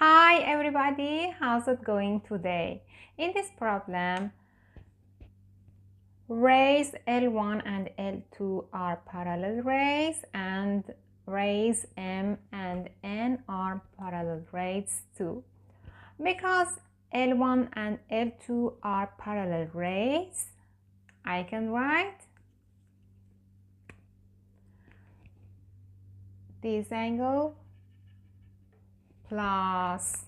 Hi everybody, how's it going today? In this problem, rays L1 and L2 are parallel rays and rays M and N are parallel rays too. Because L1 and L2 are parallel rays, I can write this angle plus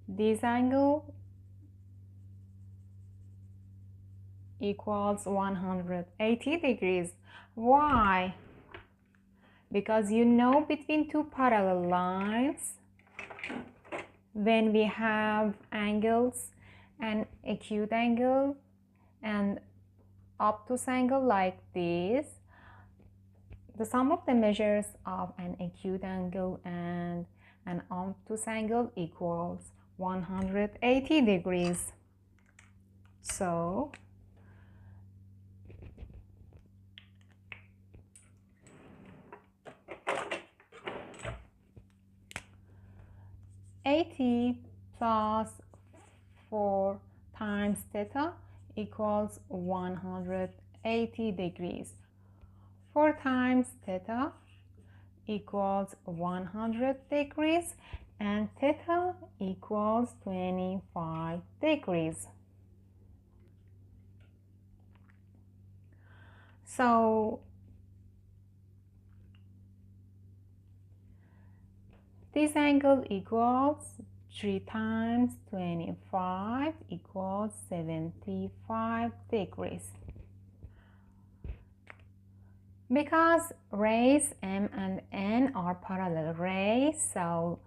this angle equals 180 degrees. Why? Because you know between two parallel lines, when we have angles, an acute angle and obtuse angle like this, the sum of the measures of an acute angle and an obtuse angle equals 180 degrees. So AT plus 4 times theta equals 180 degrees. 4 times theta equals 100 degrees and theta equals 25 degrees. So this angle equals 3 times 25 equals 75 degrees. Because rays M and N are parallel rays, so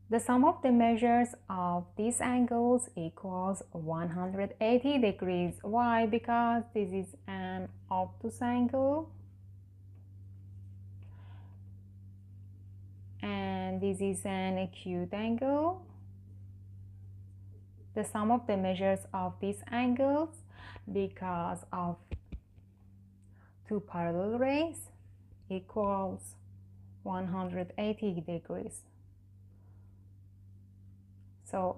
the sum of the measures of these angles equals 180 degrees. Why? Because this is an obtuse angle and this is an acute angle. The sum of the measures of these angles, because of two parallel rays, equals 180 degrees. So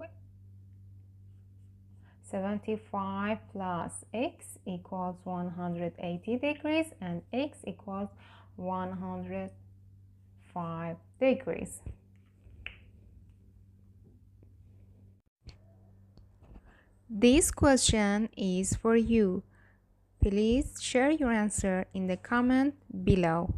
75 plus x equals 180 degrees and x equals 105 degrees. This question is for you. Please share your answer in the comment below.